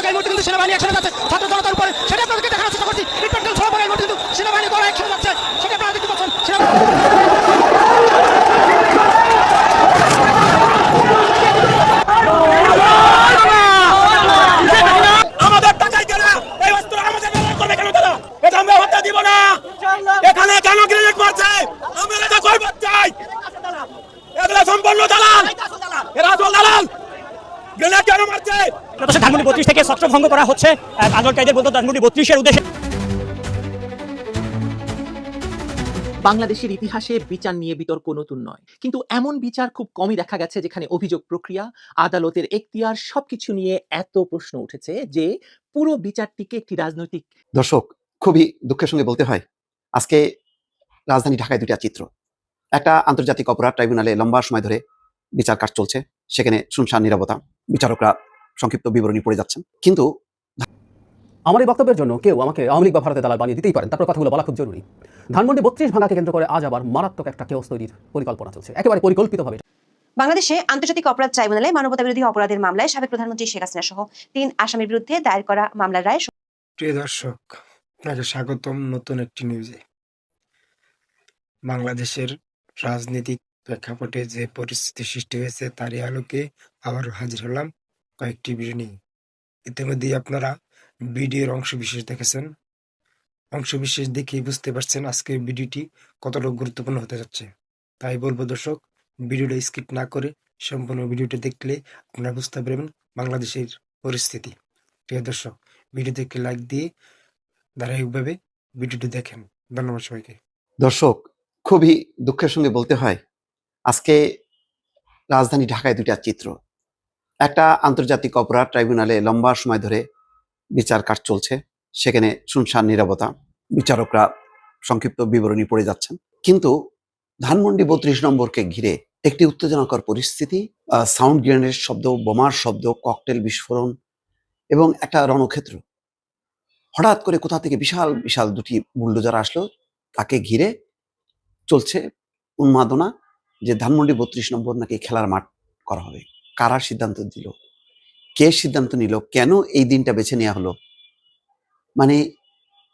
এই মুহূর্তে কিন্তু সেনাবাহিনী একসাথে যাচ্ছে ছাত্র জনতার উপরে, সেটা আপনাদেরকে দেখানোর চেষ্টা করছি। ইটপাটকেল ছোড়া পড়ে এই মুহূর্তে কিন্তু সেনাবাহিনী করা একসাথে যাচ্ছে, সেটা আপনারা দেখতে পাচ্ছেন। আমাদের টাকাই কেন এই অস্ত্র আমাদের ব্যবহার করবে কেন তারা? এটা আমরা হত্যা দিব না। এখানে কেন গ্রেনেড মারছে? আমরা এটা করব চাই। এগুলা সম্পূর্ণ দালাল, এরা আসল দালাল। গ্রেনেড কেন মারছে? ধানমন্ডি 32 থেকে ছত্র ভঙ্গ করা হচ্ছে। আন্দোলনকারীদের বলতে ধানমন্ডি 32-এর উদ্দেশ্যে। বাংলাদেশের ইতিহাসে বিচার নিয়ে বিতর্ক নতুন নয়, কিন্তু এমন বিচার খুব কমই দেখা গেছে যেখানে অভিযোগ প্রক্রিয়া, আদালতের এখতিয়ার সবকিছু নিয়ে এত প্রশ্ন উঠেছে যে পুরো বিচারটিকে একটি রাজনৈতিক। দর্শক, খুবই দুঃখের সঙ্গে বলতে হয়, আজকে রাজধানী ঢাকায় দুইটা চিত্র। একটা আন্তর্জাতিক অপরাধ ট্রাইব্যুনালে লম্বা সময় ধরে বিচার কাজ চলছে, সেখানে শুনশান নীরবতা, বিচারকরা সংক্ষিপ্ত বিবরণী পড়ে যাচ্ছেন। কিন্তু আমার এই বক্তব্যের জন্য কেউ আমাকে আওয়ামী লীগ বা ভারতের দালাল বানিয়ে দিতেই পারেন, তারপর কথাগুলো বলা খুব জরুরি। ধানমন্ডি 32 ভাঙাকে কেন্দ্র করে আজ আবার মারাত্মক একটা কেওস তৈরির পরিকল্পনা চলছে, একেবারে পরিকল্পিতভাবে। বাংলাদেশে আন্তর্জাতিক অপরাধ ট্রাইব্যুনালে মানবতাবিরোধী অপরাধের মামলায় সাবেক প্রধানমন্ত্রী শেখ হাসিনা সহ 3 আসামির বিরুদ্ধে দায়ের করা মামলার রায়। প্রিয় দর্শক, আপনাকে স্বাগতম নতুন একটি নিউজে। বাংলাদেশের রাজনৈতিক প্রেক্ষাপটে যে পরিস্থিতি সৃষ্টি হয়েছে তারই আলোকে আবারও হাজির হলাম কয়েকটি ভিডিও নিয়ে। ইতিমধ্যেই আপনারা ভিডিওর অংশবিশেষ দেখেছেন, অংশবিশেষ দেখেই বুঝতে পারছেন আজকের ভিডিওটি কতটা গুরুত্বপূর্ণ হতে যাচ্ছে। তাই বলবো দর্শক, ভিডিওটা স্কিপ না করে সম্পূর্ণ ভিডিওটি দেখলে আপনারা বুঝতে পারবেন বাংলাদেশের পরিস্থিতি। প্রিয় দর্শক, ভিডিওতে একটি লাইক দিয়ে ধারাবাহিকভাবে ভিডিওটি দেখেন। ধন্যবাদ সবাইকে। দর্শক, খুবই দুঃখের সঙ্গে বলতে হয়, আজকে রাজধানী ঢাকায় দুইটা চিত্র। একটা আন্তর্জাতিক অপরাধ ট্রাইব্যুনালে লম্বা সময় ধরে বিচার কাজ চলছে, সেখানে শুনশান নীরবতা, বিচারকরা সংক্ষিপ্ত বিবরণী পড়ে যাচ্ছেন। কিন্তু ধানমন্ডি 32 নম্বরকে ঘিরে একটি উত্তেজনাকর পরিস্থিতি, সাউন্ড গ্রেনেডের শব্দ, বোমার শব্দ, ককটেল বিস্ফোরণ এবং একটা রণক্ষেত্র। হঠাৎ করে কোথা থেকে বিশাল বিশাল দুটি বুলডোজার আসলো, তাকে ঘিরে চলছে উন্মাদনা যে ধানমন্ডি 32 নম্বর নাকি খেলার মাঠ করা হবে। কারা সিদ্ধান্ত দিল, কে সিদ্ধান্ত নিল, কেন এই দিনটা বেছে নেওয়া হলো? মানে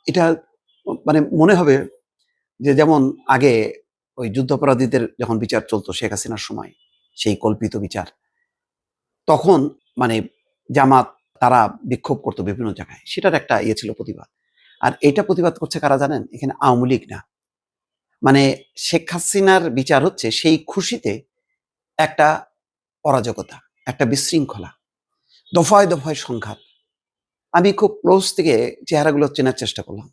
এটা মনে হবে যে যেমন আগে ওই যুদ্ধাপরাধীদের যখন বিচার চলতো শেখ হাসিনার সময়, সেই কল্পিত বিচার, তখন জামাত তারা বিক্ষোভ করতো বিভিন্ন জায়গায়, সেটার একটা ছিল প্রতিবাদ। আর এটা প্রতিবাদ করছে কারা জানেন? এখানে আওয়ামী লীগ না, শেখ হাসিনার বিচার হচ্ছে সেই খুশিতে একটা অরাজকতা, একটা বিশৃঙ্খলা, দফায় দফায় সংঘাত। আমি খুব ক্লোজ থেকে চেহারাগুলো চেনার চেষ্টা করলাম।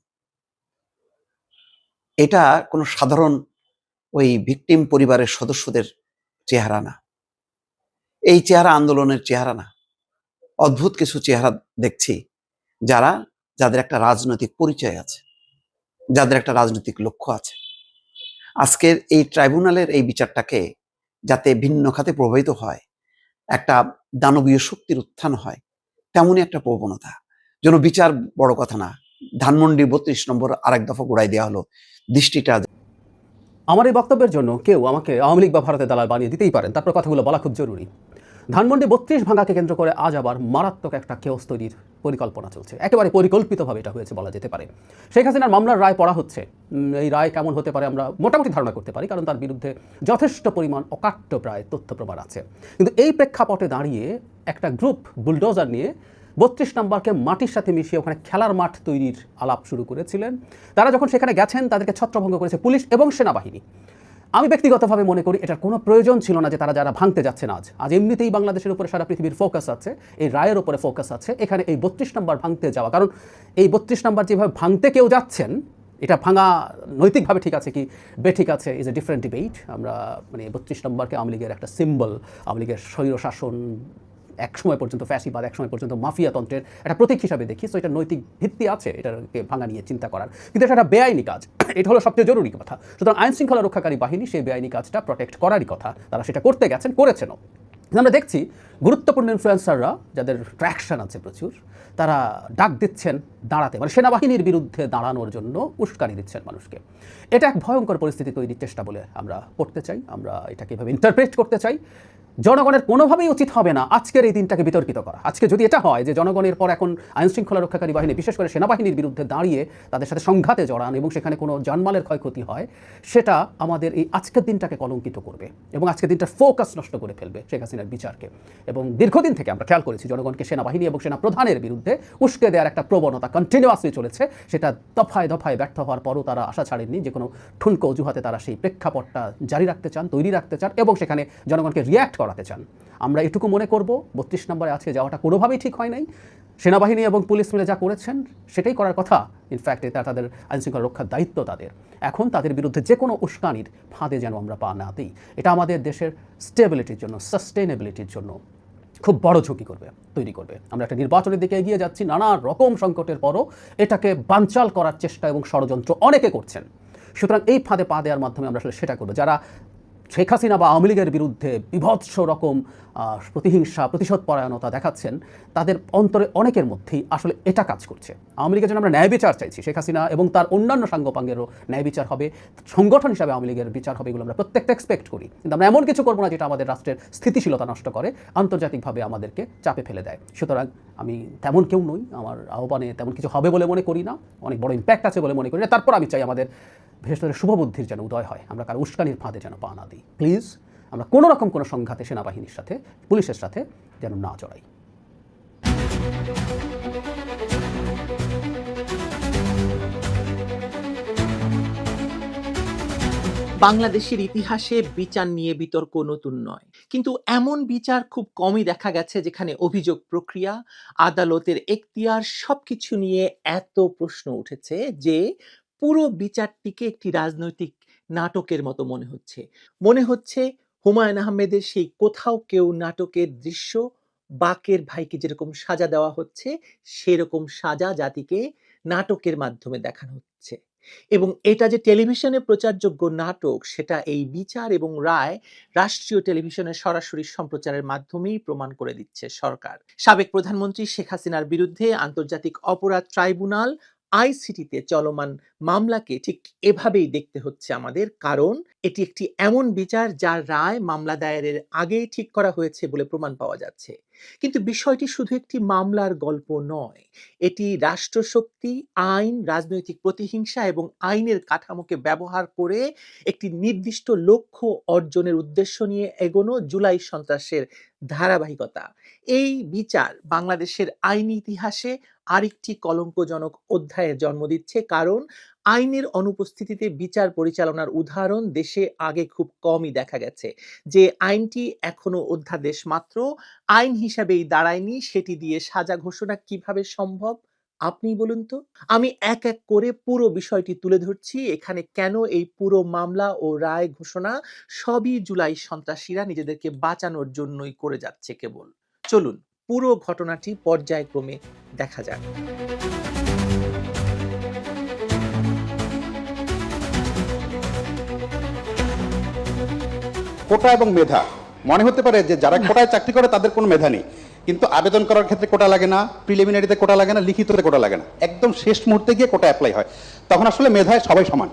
এটা কোনো সাধারণ ওই ভিকটিম পরিবারের সদস্যদের চেহারা না, এই চেহারা আন্দোলনের চেহারা না। অদ্ভুত কিছু চেহারা দেখছি, যাদের একটা রাজনৈতিক পরিচয় আছে, যাদের একটা রাজনৈতিক লক্ষ্য আছে। আজকের এই ট্রাইব্যুনালের এই বিচারটাকে যাতে ভিন্ন খাতে প্রভাবিত হয়, একটা দানবীয় শক্তির উত্থান হয়, তেমনই একটা প্রবণতা। যেন বিচার বড় কথা না, ধানমন্ডি 32 নম্বর আরেক দফা গোড়ায় দেওয়া হলো। দৃষ্টিটা। আমার এই বক্তব্যের জন্য কেউ আমাকে আওয়ামী লীগ বা ভারতের দালাল বানিয়ে দিতেই পারেন, তারপর কথাগুলো বলা খুব জরুরি। ধানমন্ডি 32 ভাঙাকে কেন্দ্র করে আজ আবার মারাত্মক একটা কেওস তৈরির পরিকল্পনা চলছে, একেবারে পরিকল্পিতভাবে এটা হয়েছে বলা যেতে পারে। শেখ হাসিনার মামলার রায় পড়া হচ্ছে। এই রায় কেমন হতে পারে আমরা মোটামুটি ধারণা করতে পারি, কারণ তার বিরুদ্ধে যথেষ্ট পরিমাণ অকাট্য প্রায় তথ্য প্রমাণ আছে। কিন্তু এই প্রেক্ষাপটে দাঁড়িয়ে একটা গ্রুপ বুলডোজার নিয়ে 32 নম্বরকে মাটির সাথে মিশিয়ে ওখানে খেলার মাঠ তৈরির আলাপ শুরু করেছিলেন। তারা যখন সেখানে গেছেন তাদেরকে ছত্রভঙ্গ করেছে পুলিশ এবং সেনাবাহিনী। আমি ব্যক্তিগতভাবে মনে করি এটার কোনো প্রয়োজন ছিল না যে তারা যারা ভাঙতে যাচ্ছেন আজ এমনিতেই বাংলাদেশের উপরে সারা পৃথিবীর ফোকাস আছে, এই রায়ের উপরে ফোকাস আছে, এখানে এই 32 নম্বর ভাঙতে যাওয়া, কারণ এই 32 নম্বর যেভাবে ভাঙতে কেউ যাচ্ছেন, এটা ভাঙা নৈতিকভাবে ঠিক আছে কি বেঠিক আছে ইজ এ ডিফারেন্ট ডিবেট। আমরা 32 নম্বরকে আওয়ামী লীগের একটা সিম্বল, আওয়ামী লীগের স্বৈরশাসন, একসময় পর্যন্ত ফ্যাসিবাদ, একসময় পর্যন্ত মাফিয়াতন্ত্রের একটা প্রতীক হিসাবে দেখি। সো এটা নৈতিক ভিত্তি আছে এটাকে ভাঙা নিয়ে চিন্তা করার, কিন্তু এটা একটা বেআইনি কাজ, এটা হলো সবচেয়ে জরুরি কথা। সুতরাং আইন শৃঙ্খলা রক্ষাকারী বাহিনী সেই বেআইনি কাজটা প্রোটেক্ট করারই কথা, তারা সেটা করতে গেছেন, করেছেনও। আমরা দেখছি গুরুত্বপূর্ণ ইনফ্লুয়েন্সাররা যাদের ট্র্যাকশন আছে প্রচুর, তারা ডাক দিচ্ছেন দাঁড়াতে, মানে সেনাবাহিনীর বিরুদ্ধে দাঁড়ানোর জন্য উস্কানি দিচ্ছেন মানুষকে। এটা এক ভয়ঙ্কর পরিস্থিতি তৈরির চেষ্টা বলে আমরা পড়তে চাই, আমরা এটাকে এভাবে ইন্টারপ্রেট করতে চাই। জনগণের কোনোভাবেই উচিত হবে না আজকের এই দিনটাকে বিতর্কিত করা। আজকে যদি এটা হয় যে জনগণের পর এখন আইনশৃঙ্খলা রক্ষাকারী বাহিনী, বিশেষ করে সেনাবাহিনীর বিরুদ্ধে দাঁড়িয়ে তাদের সাথে সংঘাতে জড়ান এবং সেখানে কোনো জানমালের ক্ষয়ক্ষতি হয়, সেটা আমাদের এই আজকের দিনটাকে কলঙ্কিত করবে এবং আজকের দিনটার ফোকাস নষ্ট করে ফেলবে শেখ হাসিনার বিচারকে। এবং দীর্ঘদিন থেকে আমরা খেয়াল করেছি জনগণকে সেনাবাহিনী এবং সেনা প্রধানের বিরুদ্ধে উস্কে দেওয়ার একটা প্রবণতা কন্টিনিউয়াসলি চলেছে। সেটা দফায় দফায় ব্যর্থ হওয়ার পরও তারা আশা ছাড়েননি, যে কোনো ঠুনকো অজুহাতে তারা সেই প্রেক্ষাপটটা জারি রাখতে চান, তৈরি রাখতে চান এবং সেখানে জনগণকে রিয়্যাক্ট করাতে চান। আমরা এটুকু মনে করব 32 নম্বরে আজকে যাওয়াটা কোনোভাবেই ঠিক হয় নাই। সেনাবাহিনী এবং পুলিশ মিলে যা করেছেন সেটাই করার কথা। ইনফ্যাক্ট এটা তাদের আইনশৃঙ্খলা রক্ষার দায়িত্ব তাদের। এখন তাদের বিরুদ্ধে যে কোনো উস্কানির ফাঁদে যেন আমরা পা না দিই। এটা আমাদের দেশের স্টেবিলিটির জন্য, সাস্টেনেবিলিটির জন্য খুব বড় ঝুঁকি তৈরি করবে। আমরা একটা নির্বাচনের দিকে এগিয়ে যাচ্ছি, নানা রকম সংকটের পরও এটাকে বানচাল করার চেষ্টা এবং ষড়যন্ত্র অনেকে করছেন। সুতরাং এই ফাঁদে পা দেওয়ার মাধ্যমে আমরা আসলে সেটা করবো। যারা শেখ হাসিনা বা আওয়ামী লীগের বিরুদ্ধে বিভৎস রকম প্রতিহিংসা, প্রতিশোধ পরায়ণতা দেখাচ্ছেন, তাদের অন্তরে অনেকের মধ্যেই আসলে এটা কাজ করছে। আওয়ামী লীগের জন্য আমরা ন্যায় বিচার চাইছি, শেখ হাসিনা এবং তার অন্যান্য সাঙ্গপাঙ্গেরও ন্যায় বিচার হবে, সংগঠন হিসাবে আওয়ামী লীগের বিচার হবে, এগুলো আমরা প্রত্যেকটা এক্সপেক্ট করি। কিন্তু আমরা এমন কিছু করবো না যেটা আমাদের রাষ্ট্রের স্থিতিশীলতা নষ্ট করে, আন্তর্জাতিকভাবে আমাদেরকে চাপে ফেলে দেয়। সুতরাং আমি তেমন কেউ নই, আমার আহ্বানে তেমন কিছু হবে বলে মনে করি না, অনেক বড় ইম্প্যাক্ট আছে বলে মনে করি না। তারপর আমি চাই আমাদের ভেতরে শুভবুদ্ধির যেন উদয় হয়, আমরা কারো উস্কানির ফাঁদে যেন পা না দিই। প্লিজ আমরা কোনো রকম কোনো সংঘাতে সেনাবাহিনীর সাথে, পুলিশের সাথে যেন না জড়াই। বাংলাদেশের ইতিহাসে বিচার নিয়ে বিতর্ক নতুন নয়, কিন্তু এমন বিচার খুব কমই দেখা গেছে যেখানে অভিযোগ প্রক্রিয়া, আদালতের এখতিয়ার সবকিছু নিয়ে এত প্রশ্ন উঠেছে যে পুরো বিচারটিকে একটি রাজনৈতিক নাটকের মতো মনে হচ্ছে হুমায়ুন আহমেদের সেই কোথাও কেউ নাটকের দৃশ্য, বাকের ভাইকে যেরকম সাজা দেওয়া হচ্ছে সেরকম সাজা জাতিকে নাটকের মাধ্যমে দেখানো হচ্ছে। এবং এটা যে টেলিভিশনে প্রচারযোগ্য নাটক, সেটা এই বিচার এবং রায় রাষ্ট্রীয় টেলিভিশনের সরাসরি সম্প্রচারের মাধ্যমেই প্রমাণ করে দিচ্ছে সরকার। সাবেক প্রধানমন্ত্রী শেখ হাসিনার বিরুদ্ধে আন্তর্জাতিক অপরাধ ট্রাইব্যুনাল আইসিটিতে চলমান মামলাকে ঠিক এভাবেই দেখতে হচ্ছে আমাদের, কারণ এটি একটি এমন বিচার যার রায় মামলা দায়েরের আগেই ঠিক করা হয়েছে বলে প্রমাণ পাওয়া যাচ্ছে। কিন্তু বিষয়টি শুধু একটি মামলার গল্প নয়, এটি রাষ্ট্রশক্তি, আইন, রাজনৈতিক প্রতিহিংসা এবং আইনের কাঠামোকে ব্যবহার করে একটি নির্দিষ্ট লক্ষ্য অর্জনের উদ্দেশ্য নিয়ে এগোনো জুলাই সন্ত্রাসের ধারাবাহিকতা। এই বিচার বাংলাদেশের আইনি ইতিহাসে আরেকটি কলঙ্কজনক অধ্যায়ের জন্ম দিচ্ছে, কারণ আইনের অনুপস্থিতিতে বিচার পরিচালনার উদাহরণ দেশে আগে খুব কমই দেখা গেছে। যে আইনটি এখনো অধ্যাদেশ মাত্র, আইন হিসাবেই দাঁড়ায়নি, সেটি দিয়ে সাজা ঘোষণা কিভাবে সম্ভব আপনি বলুন তো। আমি এক এক করে পুরো বিষয়টি তুলে ধরছি। এখানে কেন এই পুরো মামলা ও রায় ঘোষণা সবই জুলাই সন্ত্রাসীরা নিজেদেরকে বাঁচানোর জন্যই করে যাচ্ছে কেবল। চলুন পুরো ঘটনাটি পর্যায়ক্রমে দেখা যাক। কোটা এবং মেধা মনে হতে পারে যে যারা কোটায় চাকরি করে তাদের কোনো মেধা নেই, কিন্তু আবেদন করার ক্ষেত্রে কোটা লাগে না, প্রিলিমিনারিতে কোটা লাগে না, লিখিততে কোটা লাগে না, একদম শেষ মুহূর্তে গিয়ে কোটা অ্যাপ্লাই হয়। তখন আসলে মেধায় সবাই সমান।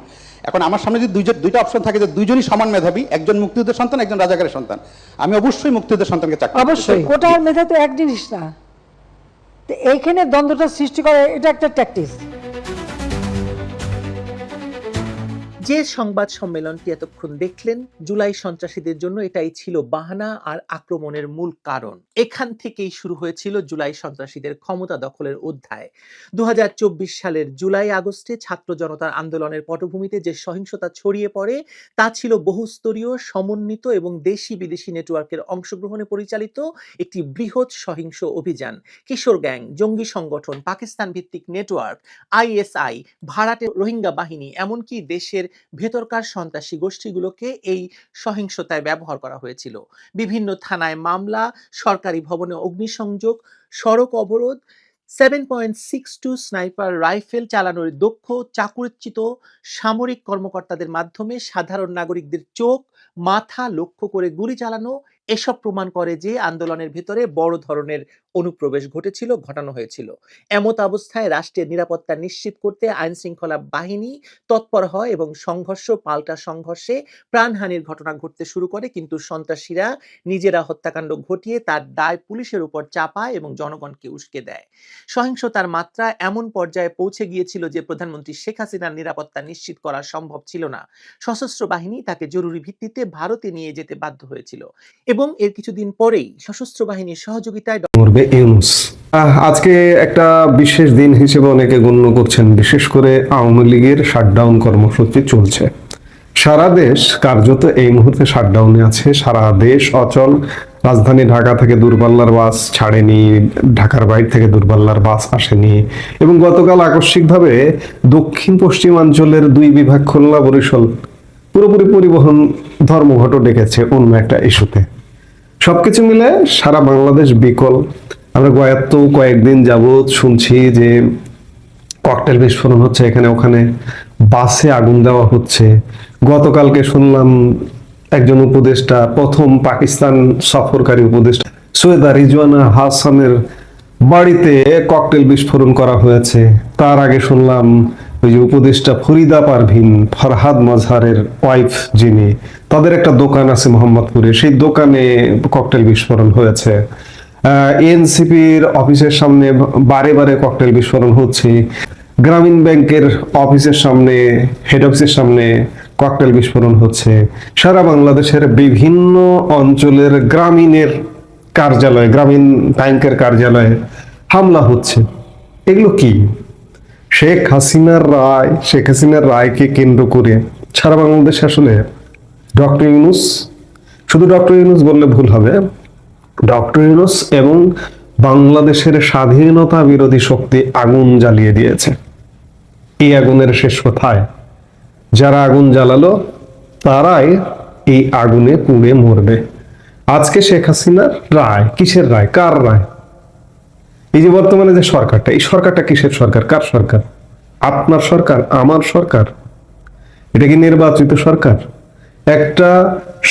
এখন আমার সামনে যদি দুইটা অপশন থাকে যে দুইজনই সমান মেধাবী, একজন মুক্তিযুদ্ধের সন্তান, একজন রাজাকারের সন্তান, আমি অবশ্যই মুক্তিযুদ্ধের সন্তানকে চাকরি অবশ্যই। কোটা আর মেধা তো এক জিনিস না, তো এইখানে দ্বন্দ্বটা সৃষ্টি করে, এটা একটা ট্যাকটিক্স। যে সংবাদ সম্মেলনটি এতক্ষণ দেখলেন, জুলাই সন্ত্রাসীদের জন্য এটাই ছিল বাহানা আর আক্রমণের মূল কারণ। এখান থেকেই শুরু হয়েছিল জুলাই সন্ত্রাসীদের ক্ষমতা দখলের অধ্যায়। 2024 সালের জুলাই আগস্টে ছাত্র জনতার আন্দোলনের পটভূমিতে যে সহিংসতা ছড়িয়ে পড়ে, তা ছিল বহুস্তরীয়, সমন্বিত এবং দেশি বিদেশি নেটওয়ার্কের অংশগ্রহণে পরিচালিত একটি বৃহৎ সহিংস অভিযান। কিশোর গ্যাং, জঙ্গি সংগঠন, পাকিস্তান ভিত্তিক নেটওয়ার্ক, আইএসআই, ভাড়াটে রোহিঙ্গা বাহিনী, এমনকি দেশের ভেতরকার সন্ত্রাসী গোষ্ঠীগুলোকে এই সহিংসতায় ব্যবহার করা হয়েছিল। বিভিন্ন থানায় মামলা, সরকারি ভবনে অগ্নিসংযোগ, সড়ক অবরোধ, 7.62 স্নাইপার রাইফেল চালানোর দক্ষ চাকুরিচ্যুত সামরিক কর্মকর্তাদের মাধ্যমে সাধারণ নাগরিকদের চোখ, মাথা লক্ষ্য করে গুলি চালানো, এসব প্রমাণ করে যে আন্দোলনের ভেতরে বড় ধরনের অনুপ্রবেশ ঘটানো হয়েছিল। এমত অবস্থায় রাষ্ট্রের নিরাপত্তা নিশ্চিত করতে আইন শৃঙ্খলা বাহিনী তৎপর হয় এবং সংঘর্ষ পাল্টা সংঘর্ষে প্রাণহানির ঘটনা ঘটতে শুরু করে, কিন্তু সন্ত্রাসীরা নিজেরা হত্যাকাণ্ড ঘটিয়ে তার দায় পুলিশের উপর চাপায় এবং জনগণকে উস্কে দেয়। সহিংসতার মাত্রা এমন পর্যায়ে পৌঁছে গিয়েছিল যে প্রধানমন্ত্রী শেখ হাসিনার নিরাপত্তা নিশ্চিত করা সম্ভব ছিল না। সশস্ত্র বাহিনী তাকে জরুরি ভিত্তিতে ভারতে নিয়ে যেতে বাধ্য হয়েছিল এবং এর কিছুদিন পরেই সশস্ত্র বাহিনীর সহযোগিতায় মরবে ইউনূস। আজকে একটা বিশেষ দিন হিসেবে অনেকে গণ্য করছেন, বিশেষ করে আওয়ামী লীগের শাটডাউন কর্মসূচি চলছে। সারা দেশ কার্যত এই মুহূর্তে শাটডাউনে আছে, সারা দেশ অচল। রাজধানী ঢাকা থেকে দূরপাল্লার বাস ছাড়েনি, ঢাকার বাইরে থেকে দূরপাল্লার বাস আসেনি, এবং গতকাল আকস্মিকভাবে দক্ষিণ পশ্চিমাঞ্চলের 2 বিভাগ খুলনা বরিশাল পুরোপুরি পরিবহন ধর্মঘট ডেকেছে অন্য একটা ইস্যুতে। সবকিছু মিলে সারা বাংলাদেশ বিকল। আমরা কয়েকদিন যাবৎ শুনছি যে ককটেল বিস্ফোরণ হচ্ছে এখানে ওখানে, বাসে আগুন দেওয়া হচ্ছে। গতকালকে শুনলাম একজন উপদেষ্টা, প্রথম পাকিস্তান সফরকারী উপদেষ্টা সৈয়দা রিজওয়ানা হাসানের বাড়িতে ককটেল বিস্ফোরণ করা হয়েছে। তার আগে শুনলাম ওই যে উপদেষ্টা ফরিদা পারভিন, ফরহাদ মাজহারের ওয়াইফ যিনি, তাদের একটা দোকান আছে মোহাম্মদপুরে, সেই দোকানে ককটেল বিস্ফোরণ হয়েছে। এনসিপির অফিসের সামনে বারে বারে ককটেল বিস্ফোরণ হচ্ছে। গ্রামীণ ব্যাংকের অফিসের সামনে, হেড অফিসের সামনে ককটেল বিস্ফোরণ হচ্ছে। সারা বাংলাদেশের বিভিন্ন অঞ্চলের গ্রামীণের কার্যালয়, গ্রামীণ ব্যাংকের কার্যালয়ে হামলা হচ্ছে। এগুলো কি? শেখ হাসিনার রায়কে কেন্দ্র করে সারা বাংলাদেশে আসলে ডক্টর ইউনূস, শুধু ডক্টর ইউনূস বললে ভুল হবে, ডক্টর ইউনূস এবং বাংলাদেশের স্বাধীনতা বিরোধী শক্তি আগুন জ্বালিয়ে দিয়েছে। এই আগুনের শেষ কোথায়? যারা আগুন জ্বালালো তারাই এই আগুনে পুড়ে মরবে। আজকে শেখ হাসিনার রায়, কিসের রায়, কার রায়? এই যে বর্তমানে যে সরকারটা, এই সরকারটা কিসের সরকার, কার সরকার? আপনার সরকার, আমার সরকার? এটা কি নির্বাচিত সরকার? একটা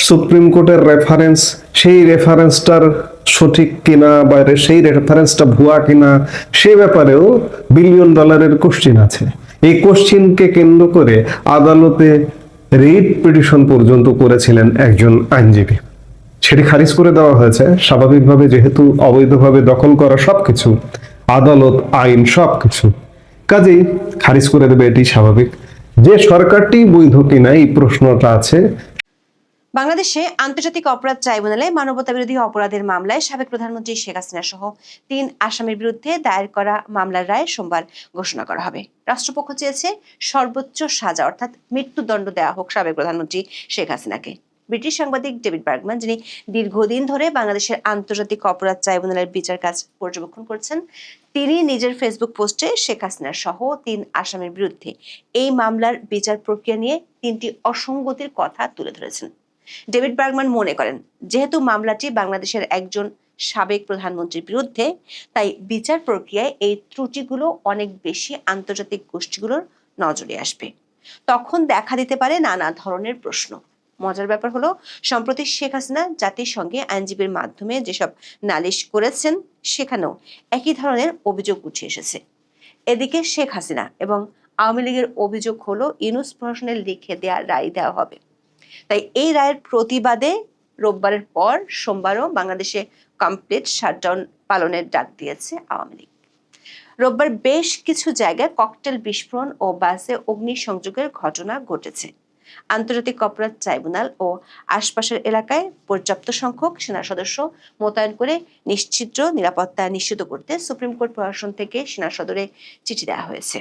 সুপ্রিম কোর্টের রেফারেন্স, সেই রেফারেন্সটার সঠিক কিনা বা সেই রেফারেন্সটা ভুয়া কিনা, সে ব্যাপারেও বিলিয়ন ডলারের কোশ্চিন আছে। এই কোশ্চিনকে কেন্দ্র করে আদালতে রিট পিটিশন পর্যন্ত করেছিলেন একজন আইনজীবী, সেটি খারিজ করে দেওয়া হয়েছে। স্বাভাবিকভাবে, যেহেতু অবৈধভাবে দখল করা সবকিছু, আদালত, আইন সবকিছু, কাজেই খারিজ করে দেবে, এটি স্বাভাবিক। যে সরকারটি বৈধ কিনা এই প্রশ্নটা আছে। বাংলাদেশে আন্তর্জাতিক অপরাধ ট্রাইব্যুনালে মানবতাবিরোধী অপরাধের মামলায় সাবেক প্রধানমন্ত্রী শেখ হাসিনা সহ 3 আসামির বিরুদ্ধে দায়ের করা মামলার রায় সোমবার ঘোষণা করা হবে। রাষ্ট্রপক্ষ চেয়েছে সর্বোচ্চ সাজা অর্থাৎ মৃত্যুদণ্ড দেওয়া হোক সাবেক প্রধানমন্ত্রী শেখ হাসিনাকে। ব্রিটিশ সাংবাদিক ডেভিড বার্গম্যান, যিনি দীর্ঘদিন ধরে বাংলাদেশের আন্তর্জাতিক অপরাধ ট্রাইব্যুনালের বিচার কাজ পর্যবেক্ষণ করছেন, তিনি নিজের ফেসবুক পোস্টে শেখ হাসিনা সহ 3 আসামির বিরুদ্ধে এই মামলার বিচার প্রক্রিয়া নিয়ে 3টি অসঙ্গতির কথা তুলে ধরেছেন। ডেভিড বার্গম্যান মনে করেন, যেহেতু মামলাটি বাংলাদেশের একজন সাবেক প্রধানমন্ত্রীর বিরুদ্ধে, তাই বিচার প্রক্রিয়ায় এই ত্রুটিগুলো অনেক বেশি আন্তর্জাতিক গোষ্ঠীগুলোর নজরে আসবে। তখন দেখা দিতে পারে নানা ধরনের প্রশ্ন। মজার ব্যাপার হলো, সম্প্রতি শেখ হাসিনা জাতিসংঘে আইনজীবীর মাধ্যমে যেসব নালিশ করেছেন, সেখানেও একই ধরনের অভিযোগ উঠে এসেছে। এদিকে শেখ হাসিনা এবং আওয়ামী লীগের অভিযোগ হলো ইউনূস প্রশাসনের লিখে দেওয়া রায় দেওয়া হবে। তাই এই রায়ের প্রতিবাদে রোববারের পর সোমবারও বাংলাদেশে কমপ্লিট শাটডাউন পালনের ডাক দিয়েছে আওয়ামী লীগ। রোববার বেশ কিছু জায়গায় ককটেল বিস্ফোরণ ও বাসে অগ্নিসংযোগের ঘটনা ঘটেছে। আন্তর্জাতিক অপরাধ ট্রাইব্যুনাল ও আশপাশের এলাকায় পর্যাপ্ত সংখ্যক সেনা সদস্য মোতায়েন করে নিশ্চিদ্র নিরাপত্তা নিশ্চিত করতে সুপ্রিম কোর্ট প্রশাসন থেকে সেনা সদরে চিঠি দেওয়া হয়েছে।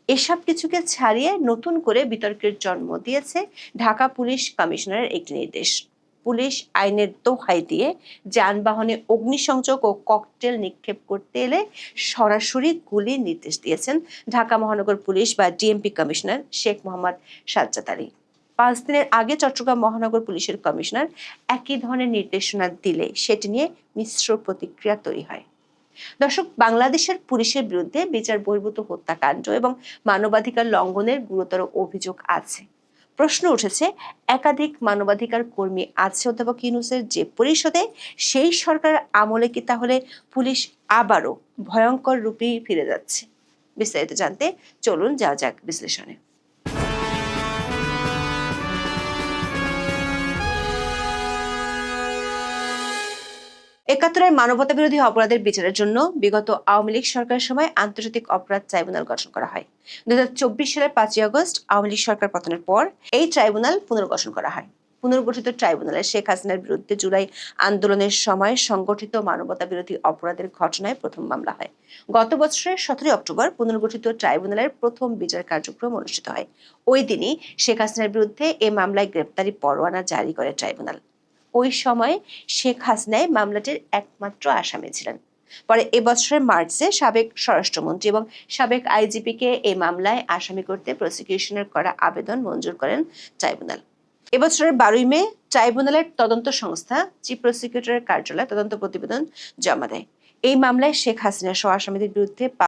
এসব কিছুকে ছাড়িয়ে নতুন করে বিতর্কের জন্ম দিয়েছে ঢাকা পুলিশ কমিশনারের একটি নির্দেশ। পুলিশ আইনের দোহাই দিয়ে যানবাহনে অগ্নিসংযোগ ও ককটেল নিক্ষেপ করতে এলে সরাসরি গুলির নির্দেশ দিয়েছেন ঢাকা মহানগর পুলিশ বা ডিএমপি কমিশনার শেখ মোহাম্মদ সাজ্জাদ আলী। 5 দিনের আগে চট্টগ্রাম মহানগর পুলিশের কমিশনার একই ধরনের নির্দেশনা দিলে সেটি নিয়ে মিশ্র প্রতিক্রিয়া তৈরি হয়। দর্শক, বাংলাদেশের পুলিশের বিরুদ্ধে বিচার বহির্ভূত হত্যাকাণ্ড এবং মানবাধিকার লঙ্ঘনের গুরুতর অভিযোগ আছে। প্রশ্ন উঠেছে, একাধিক মানবাধিকার কর্মী আছে অধ্যাপক ইউনূসের যে পরিষদে, সেই সরকার আমলে কি তাহলে পুলিশ আবারও ভয়ঙ্কর রূপে ফিরে যাচ্ছে? বিস্তারিত জানতে চলুন যাওয়া যাক বিশ্লেষণে। একাত্তরের মানবতা বিরোধী অপরাধের বিচারের জন্য বিগত আওয়ামী লীগ সরকারের সময় আন্তর্জাতিক অপরাধ ট্রাইব্যুনাল গঠন করা হয়। 2024 সালের 5 আগস্ট আওয়ামী লীগ সরকার পতনের পর এই ট্রাইব্যুনাল পুনর্গঠন করা হয়। পুনর্গঠিত ট্রাইব্যুনালে শেখ হাসিনার বিরুদ্ধে জুলাই আন্দোলনের সময় সংগঠিত মানবতা বিরোধী অপরাধের ঘটনায় প্রথম মামলা হয়। গত বছরের 17 অক্টোবর পুনর্গঠিত ট্রাইব্যুনালের প্রথম বিচার কার্যক্রম অনুষ্ঠিত হয়। ওই দিনই শেখ হাসিনার বিরুদ্ধে এ মামলায় গ্রেপ্তারি পরোয়ানা জারি করে ট্রাইব্যুনাল। ওই সময় শেখ হাসিনাই মামলাটির একমাত্র আসামি ছিলেন। পরে এবছরের মার্চে সাবেক স্বরাষ্ট্রমন্ত্রী এবং সাবেক আইজিপিকে এই মামলায় আসামি করতে প্রসিকিউশনের করা আবেদন মঞ্জুর করেন ট্রাইব্যুনাল। এবছরের 12 মে ট্রাইব্যুনালের তদন্ত সংস্থা চিফ প্রসিকিউটরের কার্যালয়ে তদন্ত প্রতিবেদন জমা দেয়। এই মামলায় শেখ হাসিনা সহ আসামিদের বিরুদ্ধে